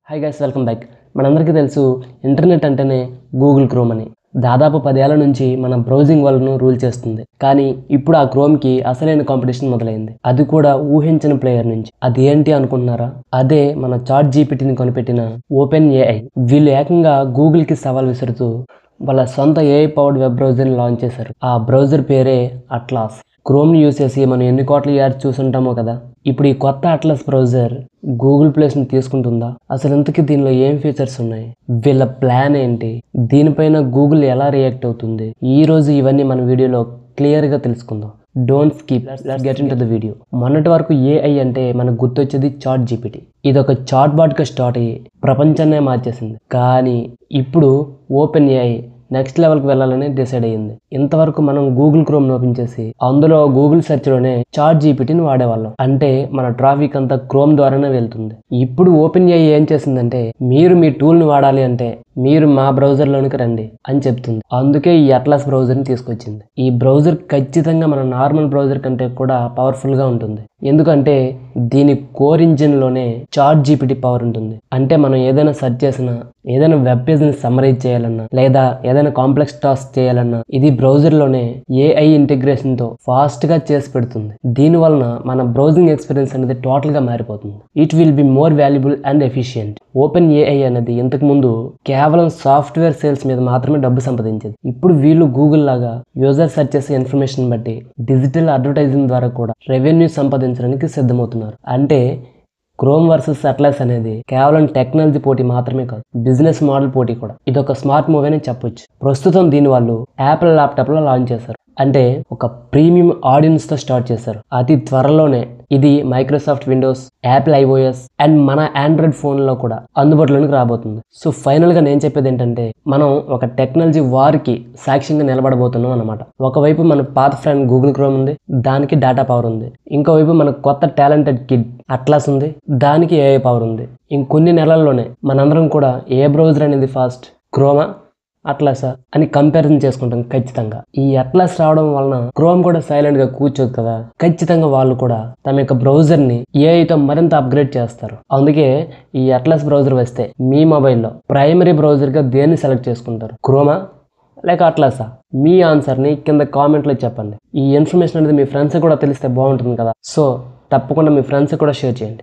Hi guys, welcome back. మనందరికీ తెలుసు internet అంటేనే గూగుల్ క్రోమ్ అని. దాదాపు 10 ఏళ్ల నుంచి మన బ్రౌజింగ్ వరల్డ్ను రూల్ చేస్తుంది. కానీ ఇప్పుడు ఆ క్రోమ్కి అసలైన కాంపిటీషన్ మొదలైంది. అది కూడా ఊహించని ప్లేయర్ నుంచి. అది ఏంటి అనుకుంటున్నారా? అదే మన చాట్ జీపీటీని కనిపెట్టిన ఓపెన్ ఏఐ. వీళ్ళు ఏకంగా గూగుల్కి సవాల్ విసురుతూ వాళ్ళ సొంత ఏఐ పవర్డ్ వెబ్ బ్రౌజర్ని లాంచ్ చేశారు. ఆ బ్రౌజర్ పేరే అట్లాస్. క్రోమ్ని యూజ్ చేసి మనం ఎన్ని కోట్ల యాడ్స్ చూసుంటామో కదా. ఇప్పుడు ఈ కొత్త అట్లాస్ బ్రౌజర్ గూగుల్ ప్లేస్ని తీసుకుంటుందా? అసలు ఇంతకీ దీనిలో ఏం ఫీచర్స్ ఉన్నాయి? వీళ్ళ ప్లాన్ ఏంటి? దీనిపైన గూగుల్ ఎలా రియాక్ట్ అవుతుంది? ఈ రోజు ఇవన్నీ మన వీడియోలో క్లియర్గా తెలుసుకుందాం. Don't skip, let's get into the video. మొన్నటి వరకు ఏఐ అంటే మనకు గుర్తొచ్చేది చాట్ జీపీటీ. ఇది ఒక చాట్ బాట్గా స్టార్ట్ అయ్యి ప్రపంచాన్నే మార్చేసింది. కానీ ఇప్పుడు ఓపెన్ ఏఐ నెక్స్ట్ లెవెల్కి వెళ్ళాలని డిసైడ్ అయ్యింది. ఇంతవరకు మనం గూగుల్ క్రోమ్ ఓపెన్ చేసి అందులో గూగుల్ సెర్చ్లోనే చాట్ జీపీటీని వాడేవాళ్ళం. అంటే మన ట్రాఫిక్ అంతా క్రోమ్ ద్వారానే వెళ్తుంది. ఇప్పుడు ఓపెన్ ఏఐ ఏం చేసిందంటే, మీరు మీ టూల్ని వాడాలి అంటే మీరు మా బ్రౌజర్లోనికి రండి అని చెప్తుంది. అందుకే ఈ అట్లాస్ బ్రౌజర్ని తీసుకొచ్చింది. ఈ బ్రౌజర్ ఖచ్చితంగా మన నార్మల్ బ్రౌజర్ కంటే కూడా పవర్ఫుల్గా ఉంటుంది. ఎందుకంటే దీని కోర్ ఇంజిన్లోనే చాట్ జీపీటీ పవర్ ఉంటుంది. అంటే మనం ఏదైనా సెర్చ్ చేసినా, ఏదైనా వెబ్ పేజ్ని సమ్మరైజ్ చేయాలన్నా, లేదా ఏదైనా కాంప్లెక్స్ టాస్క్ చేయాలన్నా ఇది బ్రౌజర్లోనే ఏఐ ఇంటిగ్రేషన్తో ఫాస్ట్గా చేసి పెడుతుంది. దీని వలన మన బ్రౌజింగ్ ఎక్స్పీరియన్స్ అనేది టోటల్గా మారిపోతుంది. It will be more valuable and efficient. Open AI అనేది ఇంతకు ముందు కేవలం సాఫ్ట్వేర్ సేల్స్ మీద మాత్రమే డబ్బు సంపాదించేది. ఇప్పుడు వీళ్ళు గూగుల్ లాగా యూజర్ సెర్చ్ చేసే ఇన్ఫర్మేషన్ బట్టి డిజిటల్ అడ్వర్టైజింగ్ ద్వారా కూడా రెవెన్యూ సంపాదించడానికి సిద్ధమవుతున్నారు. అంటే క్రోమ్ వర్సెస్ అట్లాస్ అనేది కేవలం టెక్నాలజీ పోటీ మాత్రమే కాదు, బిజినెస్ మోడల్ పోటీ కూడా. ఇది ఒక స్మార్ట్ మూవ్ అని చెప్పొచ్చు. ప్రస్తుతం దీని వాళ్ళు యాపిల్ ల్యాప్టాప్లో లాంచ్ చేశారు. అంటే ఒక ప్రీమియం ఆడియన్స్తో స్టార్ట్ చేశారు. అతి త్వరలోనే ఇది Microsoft Windows, Apple iOS and మన ఆండ్రాయిడ్ ఫోన్లో కూడా అందుబాటులోనికి రాబోతుంది. సో ఫైనల్గా నేను చెప్పేది ఏంటంటే, మనం ఒక టెక్నాలజీ వార్కి సాక్ష్యంగా నిలబడబోతున్నాం అన్నమాట. ఒకవైపు మన పాత ఫ్రెండ్ గూగుల్ క్రోమ్ ఉంది, దానికి డేటా పవర్ ఉంది. ఇంకోవైపు మన కొత్త టాలెంటెడ్ కిడ్ అట్లాస్ ఉంది, దానికి ఏఐ పవర్ ఉంది. ఇంకొన్ని నెలల్లోనే మనందరం కూడా ఏ బ్రౌజర్ అనేది ఫాస్ట్, క్రోమా అట్లాసా అని కంపారిజన్ చేసుకుంటాం ఖచ్చితంగా. ఈ అట్లాస్ రావడం వలన క్రోమ్ కూడా సైలెంట్ గా కూర్చోదు కదా. ఖచ్చితంగా వాళ్ళు కూడా తమ యొక్క బ్రౌజర్ ని ఏఐతో మరింత అప్గ్రేడ్ చేస్తారు. అందుకే ఈ అట్లాస్ బ్రౌజర్ వస్తే మీ మొబైల్లో ప్రైమరీ బ్రౌజర్ గా దేన్ని సెలెక్ట్ చేసుకుంటారు? క్రోమా లేక అట్లాసా? మీ ఆన్సర్ని కింద కామెంట్లో చెప్పండి. ఈ ఇన్ఫర్మేషన్ అనేది మీ ఫ్రెండ్స్ కూడా తెలిస్తే బాగుంటుంది కదా. సో తప్పకుండా మీ ఫ్రెండ్స్ కూడా షేర్ చేయండి.